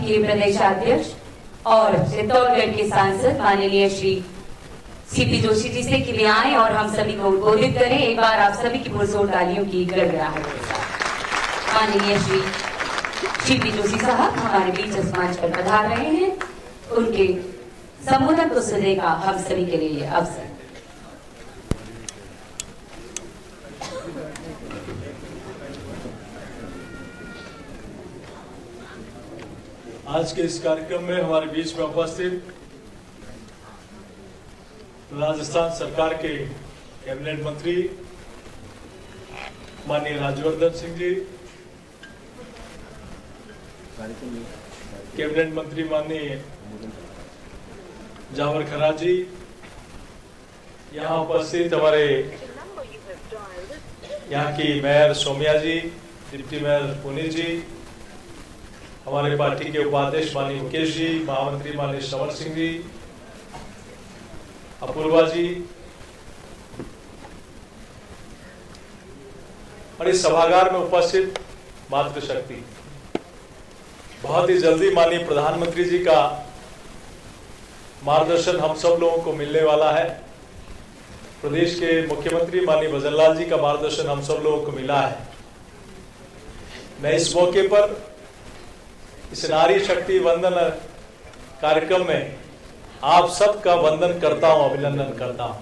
के प्रदेशाध्यक्ष और चित्तौड़गढ़ के सांसद माननीय श्री सीपी जोशी जी से कि वे आए और हम सभी को उद्बोधित करें। एक बार आप सभी की पुरजोर तालियों की गड़गड़ाहट के साथ माननीय श्री सीपी जोशी साहब हमारे बीच इस मंच पर पधार रहे हैं। उनके संबोधन को सुनने का हम सभी के लिए अवसर। आज के इस कार्यक्रम में हमारे बीच में उपस्थित राजस्थान सरकार के कैबिनेट मंत्री माननीय राज्यवर्धन सिंह जी, कैबिनेट मंत्री माननीय जावर खरा जी, यहाँ उपस्थित हमारे यहाँ की मेयर सोमिया जी, डिप्टी मेयर पुनीत जी, हमारे पार्टी के उपाध्यक्ष माननीय मुकेश जी, महामंत्री माननीय श्रवण सिंह जी, अपूर्वा जी और इस सभागार में उपस्थित मातृशक्ति। बहुत ही जल्दी माननीय प्रधानमंत्री जी का मार्गदर्शन हम सब लोगों को मिलने वाला है। प्रदेश के मुख्यमंत्री माननीय भजन लाल जी का मार्गदर्शन हम सब लोगों को मिला है। मैं इस मौके पर इस नारी शक्ति वंदन कार्यक्रम में आप सबका वंदन करता हूं, अभिनंदन करता हूं।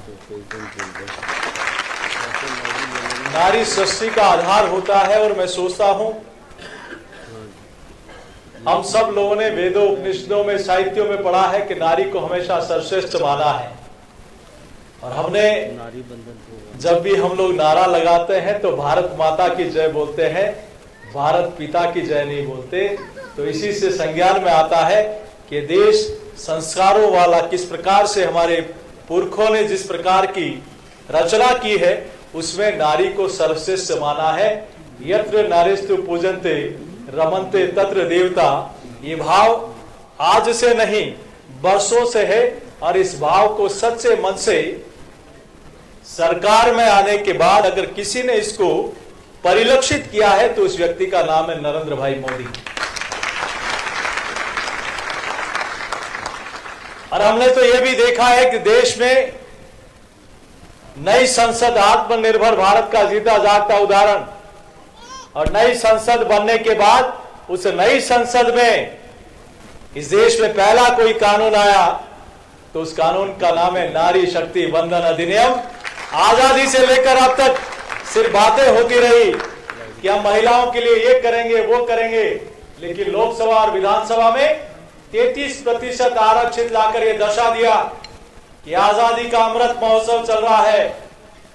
नारी सृष्टि का आधार होता है और मैं सोचता हूं हम सब लोगों ने वेदों उपनिषदों में साहित्यों में पढ़ा है कि नारी को हमेशा सर्वश्रेष्ठ माना है। और हमने जब भी हम लोग नारा लगाते हैं तो भारत माता की जय बोलते हैं, भारत पिता की जय नहीं बोलते। तो इसी से संज्ञान में आता है कि देश संस्कारों वाला किस प्रकार से हमारे पुरखों ने जिस प्रकार की रचना की है उसमें नारी को सर्वश्रेष्ठ माना है। यत्र नारीस्तु पूजन्ते रमन्ते तत्र देवता, ये भाव आज से नहीं वर्षों से है और इस भाव को सच्चे मन से सरकार में आने के बाद अगर किसी ने इसको परिलक्षित किया है तो उस व्यक्ति का नाम है नरेंद्र भाई मोदी। और हमने तो यह भी देखा है कि देश में नई संसद आत्मनिर्भर भारत का जीता जागता उदाहरण, और नई संसद बनने के बाद उस नई संसद में इस देश में पहला कोई कानून आया तो उस कानून का नाम है नारी शक्ति वंदन अधिनियम। आजादी से लेकर अब तक सिर्फ बातें होती रही कि हम महिलाओं के लिए ये करेंगे वो करेंगे, लेकिन लोकसभा और विधानसभा में 33% आरक्षित लाकर ये दर्शा दिया कि आजादी का अमृत महोत्सव चल रहा है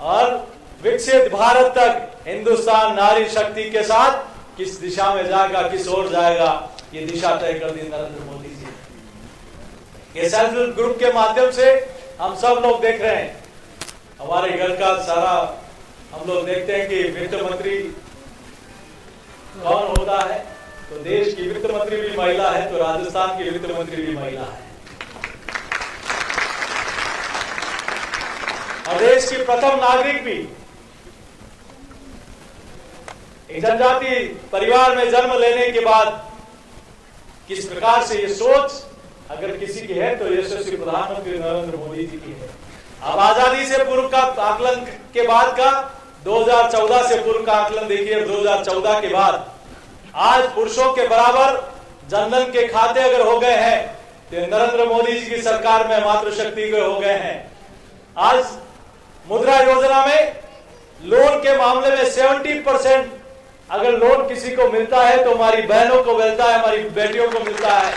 और विकसित भारत तक हिंदुस्तान नारी शक्ति के साथ किस दिशा में जाएगा, किस ओर जाएगा, ये दिशा तय कर दी नरेंद्र मोदी जी। ये सेल्फ हेल्प ग्रुप के माध्यम से हम सब लोग देख रहे हैं, हमारे घर का सारा हम लोग देखते हैं कि वित्त मंत्री कौन होता है, तो देश की वित्त मंत्री भी महिला है, तो राजस्थान की वित्त मंत्री भी महिला है। और देश की प्रथम नागरिक भी एक जनजाति परिवार में जन्म लेने के बाद किस प्रकार से ये सोच अगर किसी की है तो यशस्वी प्रधानमंत्री नरेंद्र मोदी जी की है। अब आजादी से पूर्व का आकलन के बाद का 2014 से पूर्व का आकलन देखिए, 2014 के बाद आज पुरुषों के बराबर जनधन के खाते अगर हो गए हैं तो नरेंद्र मोदी जी की सरकार में मातृशक्ति के हो गए हैं। आज मुद्रा योजना में लोन के मामले में 70% अगर लोन किसी को मिलता है तो हमारी बहनों को मिलता है, हमारी बेटियों को मिलता है।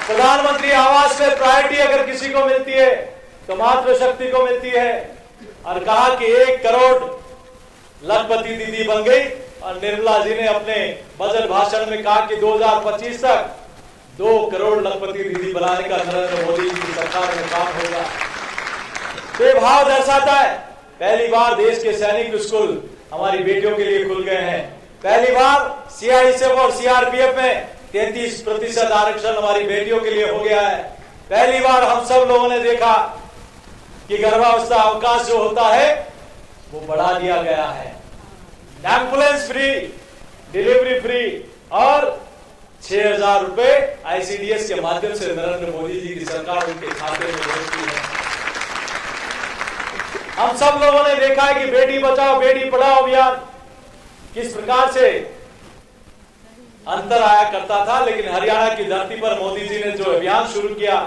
प्रधानमंत्री आवास में प्रायोरिटी अगर किसी को मिलती है तो मातृशक्ति को मिलती है। और कहा कि 1 करोड़ लखपति दीदी बन गई, और निर्मला जी ने अपने बजट भाषण में कहा कि 2025 तक 2 करोड़ लखपति दीदी बनाने का नरेंद्र मोदी जी की सरकार में काम होगा। तो ये भाव दर्शाता है पहली बार देश के सैनिक स्कूल हमारी बेटियों के लिए खुल गए हैं। पहली बार सीआईएसएफ और सीआरपीएफ में 33% आरक्षण हमारी बेटियों के लिए हो गया है। पहली बार हम सब लोगों ने देखा कि गर्भावस्था अवकाश जो होता है वो बढ़ा दिया गया है। एम्बुलेंस फ्री, डिलीवरी फ्री और 6 6,000 रुपए ICDS के माध्यम से नरेंद्र मोदी जी की सरकार उनके खाते में भेजती है। हम सब लोगों ने देखा है कि बेटी बचाओ बेटी पढ़ाओ अभियान किस प्रकार से अंतर आया करता था, लेकिन हरियाणा की धरती पर मोदी जी ने जो अभियान शुरू किया,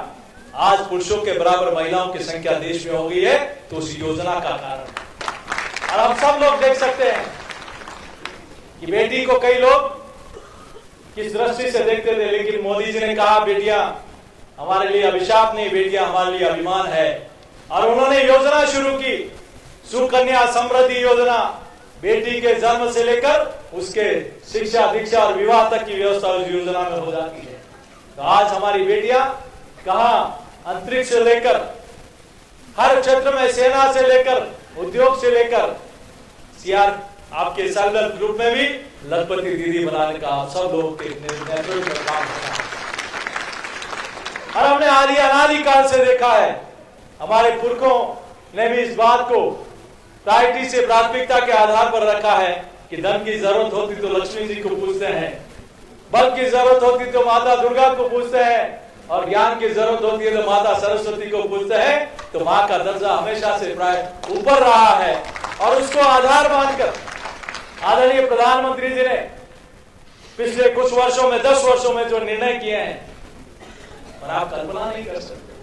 आज पुरुषों के बराबर महिलाओं की संख्या देश में हो गई है, तो उस योजना का कारण। और हम सब लोग देख सकते हैं कि बेटी को कई लोग किस दृष्टि से देखते थे, लेकिन मोदी जी ने कहा बेटियां हमारे लिए अभिशाप नहीं, बेटियां हमारे लिए अभिमान है। और उन्होंने योजना शुरू की, सुकन्या समृद्धि योजना। बेटी के जन्म से लेकर उसके शिक्षा दीक्षा और विवाह तक की व्यवस्था उस योजना में हो जाती है। तो आज हमारी बेटियां कहां अंतरिक्ष से लेकर हर क्षेत्र में, सेना से लेकर उद्योग से लेकर सीआर आपके सेल्फ हेल्प ग्रुप में भी लखपति दीदी बनाने का आप सब लोगों के नेतृत्व में काम कर रहा है। और हमने अनादिकाल से देखा है, हमारे पुरखों ने भी इस बात को प्रायोरिटी से प्राथमिकता के आधार पर रखा है कि धन की जरूरत होती तो लक्ष्मी जी को पूजते हैं, बल की जरूरत होती तो माता दुर्गा को पूजते हैं, और ज्ञान की जरूरत होती है तो माता सरस्वती को पूजते हैं। तो माँ का दर्जा हमेशा से प्राय ऊपर रहा है, और उसको आधार मानकर आदरणीय प्रधानमंत्री जी ने पिछले कुछ वर्षों में 10 वर्षों में जो निर्णय किए हैं, और आप कल्पना नहीं कर सकते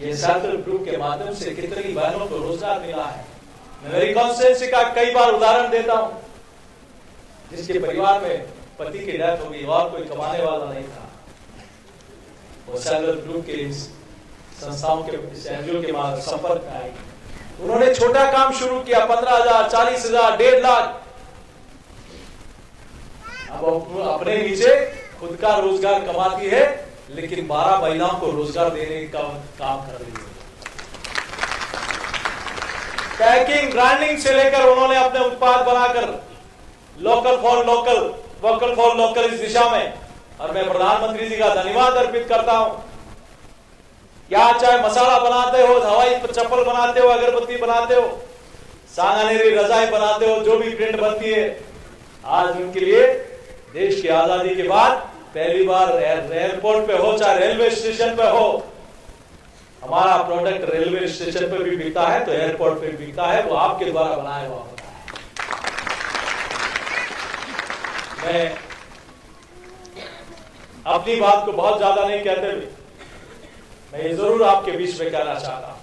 ये सेल्फ हेल्प ग्रुप के माध्यम से कितनी बहनों को रोजगार मिला है। मैं मेरी कॉन्स्टिट्यूएंसी का कई बार उदाहरण देता हूं, जिसके परिवार में पति की डेथ हो गई और कोई कमाने वाला नहीं था, वो सेल्फ हेल्प ग्रुप के संस्थाओं के एनजीओ के संपर्क में आई। उन्होंने छोटा काम शुरू किया, 15,000, 40,000, 1.5 लाख। अब अपने नीचे खुद का रोजगार कमाती है, लेकिन 12 महिलाओं को रोजगार देने का काम कर रही है। पैकिंग ब्रांडिंग से लेकर उन्होंने अपने उत्पाद बनाकर local for local, vocal for local इस दिशा में, और मैं प्रधानमंत्री जी का धन्यवाद अर्पित करता हूं। क्या चाहे मसाला बनाते हो, हवाई चप्पल बनाते हो, अगरबत्ती बनाते हो, सांगानेरी रजाई बनाते हो, जो भी प्रिंट बनती है, आज उनके लिए देश की आजादी के बाद पहली बार एयरपोर्ट पे हो चाहे रेलवे स्टेशन पे हो, हमारा प्रोडक्ट रेलवे स्टेशन पे भी बिकता है तो एयरपोर्ट पे बिकता है, वो आपके द्वारा बनाया हुआ होता है। मैं अपनी बात को बहुत ज्यादा नहीं कहते हुए मैं ये जरूर आपके बीच में कहना चाहता हूं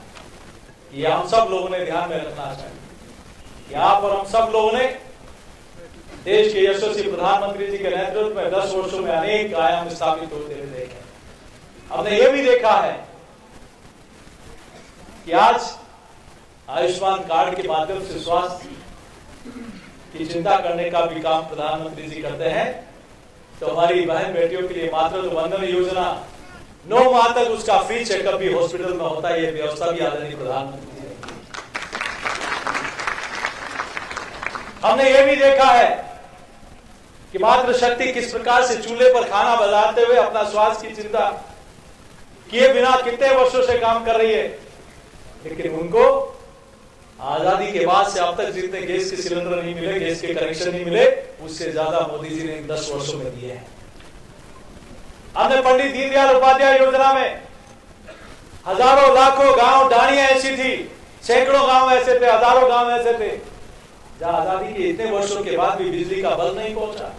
कि हम सब लोगों ने ध्यान में रखना चाहिए। यहाँ पर हम सब लोगों ने देश के यशस्वी प्रधानमंत्री जी के नेतृत्व में 10 वर्षों में अनेक आयाम स्थापित होते हुए देखे। हमने ये भी देखा है कि आज आयुष्मान कार्ड के माध्यम से स्वास्थ्य की चिंता करने का भी काम प्रधानमंत्री जी करते हैं। तो हमारी बहन बेटियों के लिए मातृत्व वंदन योजना 9 माह तक उसका फ्री चेकअप भी हॉस्पिटल में होता है, ये व्यवस्था भी आदरणीय प्रधानमंत्री जी ने। हमने ये भी देखा है कि मातृशक्ति किस प्रकार से चूल्हे पर खाना बनाते हुए अपना स्वास्थ्य की चिंता किए बिना कितने वर्षों से काम कर रही है, लेकिन उनको आजादी के बाद से अब तक जितने गैस के सिलेंडर नहीं मिले, गैस के कनेक्शन नहीं मिले, उससे ज्यादा मोदी जी ने 10 वर्षों में दिए हैं। हमने पंडित दीनदयाल उपाध्याय योजना में हजारों लाखों गांव डाणियां ऐसी थी, सैकड़ों गांव ऐसे थे, हजारों गांव ऐसे थे जहां आजादी के इतने वर्षों के बाद भी बिजली का बल्ब नहीं पहुंचा।